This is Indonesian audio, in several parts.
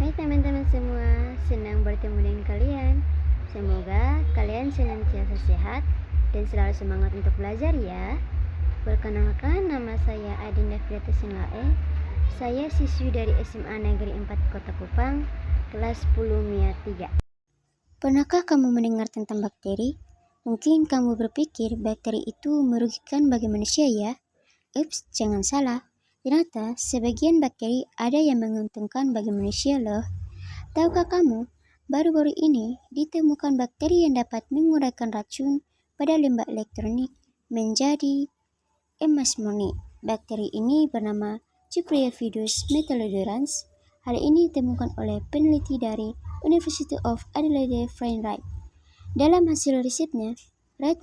Hai teman-teman semua, senang bertemu dengan kalian. Semoga kalian senantiasa sehat dan selalu semangat untuk belajar ya. Perkenalkan, nama saya Adinda Fiatus Sinlae. Saya siswi dari SMA Negeri 4 Kota Kupang, kelas 10 MIA 3. Pernahkah kamu mendengar tentang bakteri? Mungkin kamu berpikir bakteri itu merugikan bagi manusia ya? Ups, jangan salah. Ternyata sebagian bakteri ada yang menguntungkan bagi manusia loh. Tahukah kamu, baru-baru ini ditemukan bakteri yang dapat menguraikan racun pada limbah elektronik menjadi emas murni. Bakteri ini bernama Cupriaphidus metallodorans. Hal ini ditemukan oleh peneliti dari University of Adelaide Frank Wright. Dalam hasil risetnya, Wright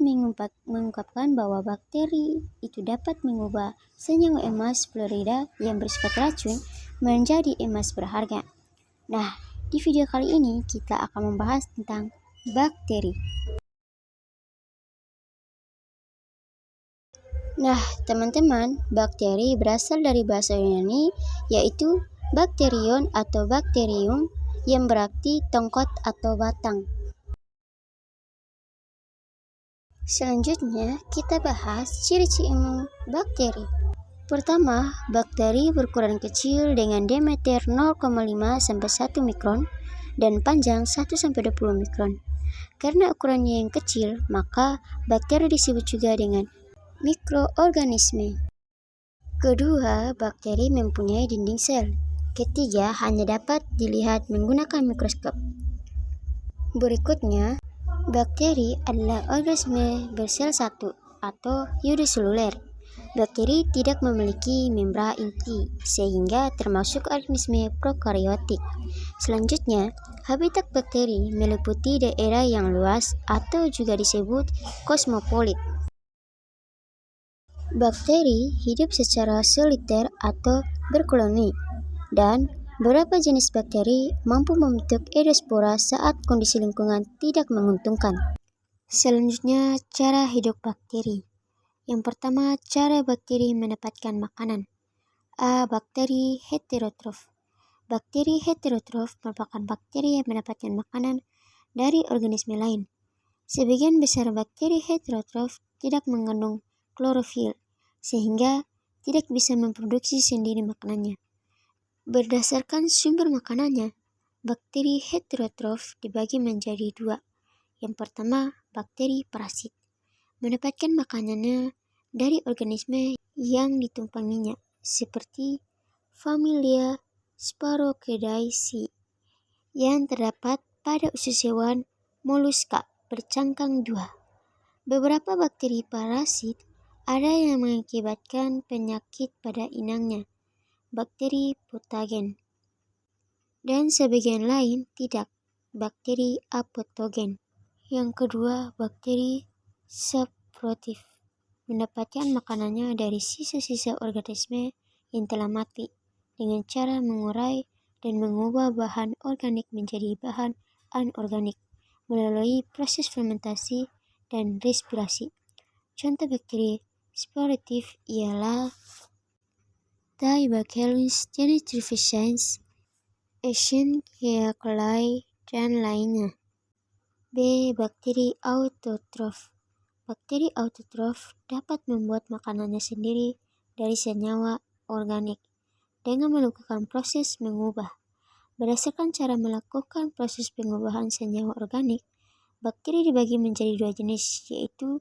mengungkapkan bahwa bakteri itu dapat mengubah senyawa emas fluorida yang bersifat racun menjadi emas berharga. Nah, di video kali ini kita akan membahas tentang bakteri. Nah, teman-teman, bakteri berasal dari bahasa Yunani yaitu bakterion atau bakterium yang berarti tongkat atau batang. Selanjutnya, kita bahas ciri-ciri bakteri. Pertama, bakteri berukuran kecil dengan diameter 0,5 sampai 1 mikron dan panjang 1 sampai 20 mikron. Karena ukurannya yang kecil, maka bakteri disebut juga dengan mikroorganisme. Kedua, bakteri mempunyai dinding sel. Ketiga, hanya dapat dilihat menggunakan mikroskop. Berikutnya, bakteri adalah organisme bersel satu atau uniseluler. Bakteri tidak memiliki membran inti, sehingga termasuk organisme prokaryotik. Selanjutnya, habitat bakteri meliputi daerah yang luas atau juga disebut kosmopolit. Bakteri hidup secara soliter atau berkoloni, dan beberapa jenis bakteri mampu membentuk endospora saat kondisi lingkungan tidak menguntungkan. Selanjutnya, cara hidup bakteri. Yang pertama, cara bakteri mendapatkan makanan. A. Bakteri heterotrof. Bakteri heterotrof merupakan bakteri yang mendapatkan makanan dari organisme lain. Sebagian besar bakteri heterotrof tidak mengandung klorofil, sehingga tidak bisa memproduksi sendiri makanannya. Berdasarkan sumber makanannya, bakteri heterotrof dibagi menjadi dua. Yang pertama, bakteri parasit. Mendapatkan makanannya dari organisme yang ditumpanginya, seperti familia Sphaerocheidae yang terdapat pada usus hewan moluska bercangkang dua. Beberapa bakteri parasit ada yang mengakibatkan penyakit pada inangnya, bakteri patogen, dan sebagian lain tidak, bakteri apatogen. Yang kedua, bakteri saprotif. Mendapatkan makanannya dari sisa-sisa organisme yang telah mati dengan cara mengurai dan mengubah bahan organik menjadi bahan anorganik melalui proses fermentasi dan respirasi. Contoh bakteri saprotif ialah Bacillus nitrificans, Escherichia coli, dan lainnya. B. Bakteri autotrof. Bakteri autotrof dapat membuat makanannya sendiri dari senyawa organik dengan melakukan proses mengubah. Berdasarkan cara melakukan proses pengubahan senyawa organik, bakteri dibagi menjadi dua jenis, yaitu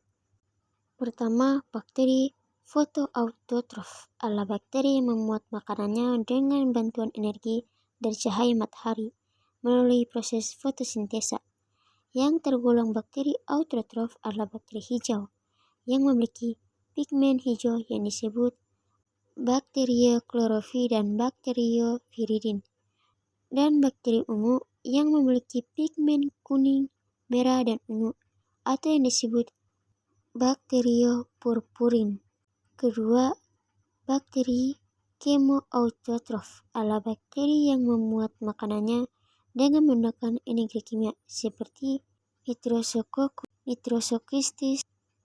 pertama, bakteri fotoautotrof adalah bakteri yang membuat makanannya dengan bantuan energi dari cahaya matahari melalui proses fotosintesa. Yang tergolong bakteri autotrof adalah bakteri hijau yang memiliki pigmen hijau yang disebut Bacteria dan Bacterioviridin, dan bakteri ungu yang memiliki pigmen kuning, merah, dan ungu atau yang disebut Bacteriopurpurin. Kedua, bakteri chemoautotrof adalah bakteri yang membuat makanannya dengan menggunakan energi kimia seperti Nitrosococcus,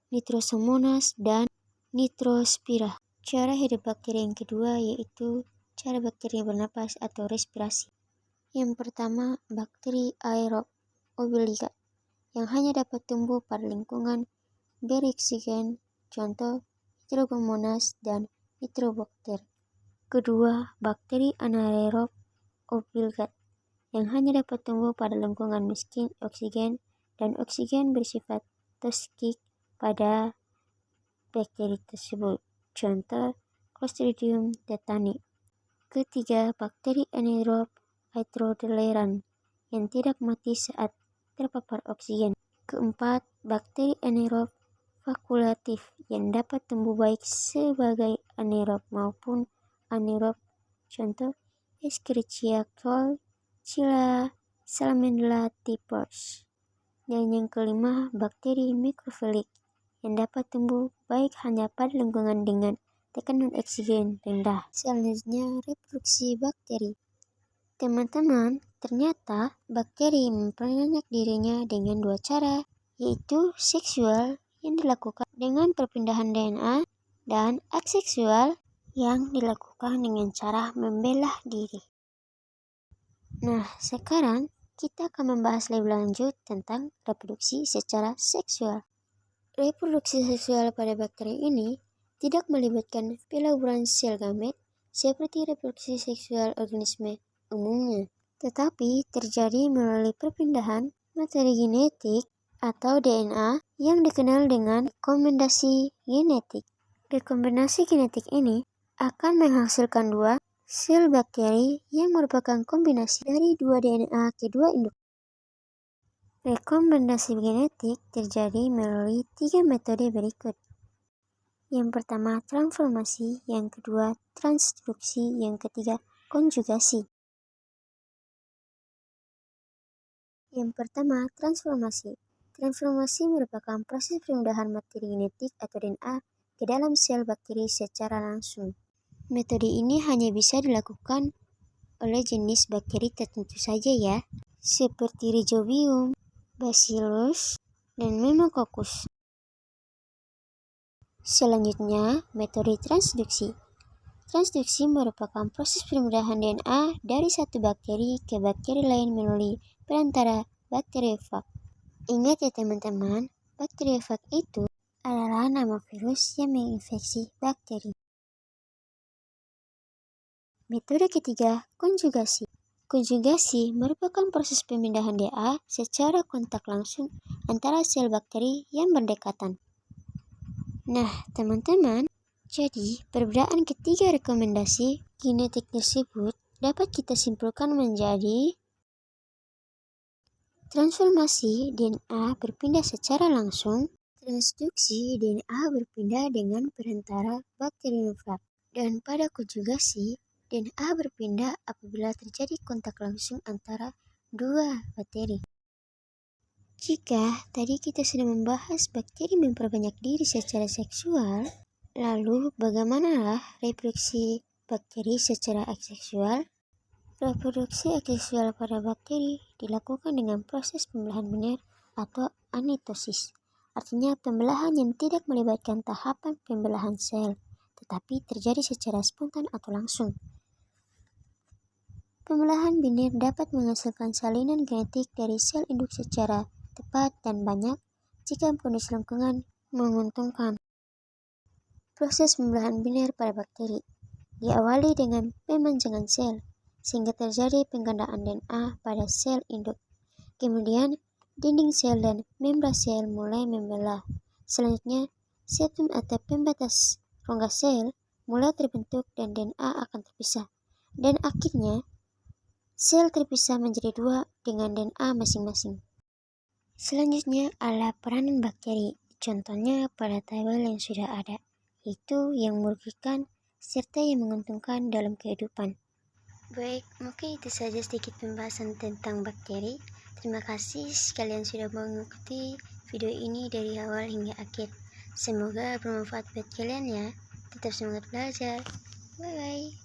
Nitrosomonas, dan Nitrospira. Cara hidup bakteri yang kedua yaitu cara bakteri bernapas atau respirasi. Yang pertama, bakteri aerob obligat yang hanya dapat tumbuh pada lingkungan beroksigen, contoh Hydromonas dan Nitrobacter. Kedua, bakteri anaerob obligat yang hanya dapat tumbuh pada lingkungan miskin oksigen dan oksigen bersifat toksik pada bakteri tersebut, contoh Clostridium tetani. Ketiga, bakteri anaerob hydrotoleran yang tidak mati saat terpapar oksigen. Keempat, bakteri anaerob fakultatif yang dapat tumbuh baik sebagai anaerob maupun anaerob, contoh Escherichia coli, Salmonella typhus. Dan yang kelima, bakteri mikrofilik yang dapat tumbuh baik hanya pada lingkungan dengan tekanan oksigen rendah. Selanjutnya, reproduksi bakteri. Teman-teman, ternyata bakteri memperbanyak dirinya dengan dua cara, yaitu seksual yang dilakukan dengan perpindahan DNA dan aseksual yang dilakukan dengan cara membelah diri. Nah, sekarang kita akan membahas lebih lanjut tentang reproduksi secara seksual. Reproduksi seksual pada bakteri ini tidak melibatkan peleburan sel gamet seperti reproduksi seksual organisme umumnya, tetapi terjadi melalui perpindahan materi genetik atau DNA yang dikenal dengan rekomendasi genetik. Rekomendasi genetik ini akan menghasilkan dua sel bakteri yang merupakan kombinasi dari dua DNA kedua induk. Rekomendasi genetik terjadi melalui tiga metode berikut. Yang pertama, transformasi, yang kedua, transduksi, yang ketiga, konjugasi. Yang pertama, transformasi. Transformasi merupakan proses pemindahan materi genetik atau DNA ke dalam sel bakteri secara langsung. Metode ini hanya bisa dilakukan oleh jenis bakteri tertentu saja ya, seperti Rhizobium, Bacillus, dan Pneumococcus. Selanjutnya, metode transduksi. Transduksi merupakan proses pemindahan DNA dari satu bakteri ke bakteri lain melalui perantara bakteriofag. Ingat ya teman-teman, bakteriofag itu adalah nama virus yang menginfeksi bakteri. Metode ketiga, konjugasi. Konjugasi merupakan proses pemindahan DNA secara kontak langsung antara sel bakteri yang berdekatan. Nah, teman-teman, jadi perbedaan ketiga rekomendasi genetik tersebut dapat kita simpulkan menjadi transformasi DNA berpindah secara langsung, transduksi DNA berpindah dengan perantara bakteriofag, dan pada konjugasi DNA berpindah apabila terjadi kontak langsung antara dua bakteri. Jika tadi kita sudah membahas bakteri memperbanyak diri secara seksual, lalu bagaimana reproduksi bakteri secara aseksual? Reproduksi aseksual pada bakteri dilakukan dengan proses pembelahan biner atau anitosis, artinya pembelahan yang tidak melibatkan tahapan pembelahan sel, tetapi terjadi secara spontan atau langsung. Pembelahan biner dapat menghasilkan salinan genetik dari sel induk secara tepat dan banyak jika kondisi lingkungan menguntungkan. Proses pembelahan biner pada bakteri diawali dengan pemanjangan sel, sehingga terjadi penggandaan DNA pada sel induk. Kemudian, dinding sel dan membran sel mulai membelah. Selanjutnya, septum atau pembatas rongga sel mulai terbentuk dan DNA akan terpisah. Dan akhirnya, sel terpisah menjadi dua dengan DNA masing-masing. Selanjutnya adalah peranan bakteri, contohnya pada tabel yang sudah ada, yaitu yang merugikan serta yang menguntungkan dalam kehidupan. Baik, mungkin itu saja sedikit pembahasan tentang bakteri. Terima kasih kalian sudah mengikuti video ini dari awal hingga akhir. Semoga bermanfaat buat kalian ya. Tetap semangat belajar. Bye-bye.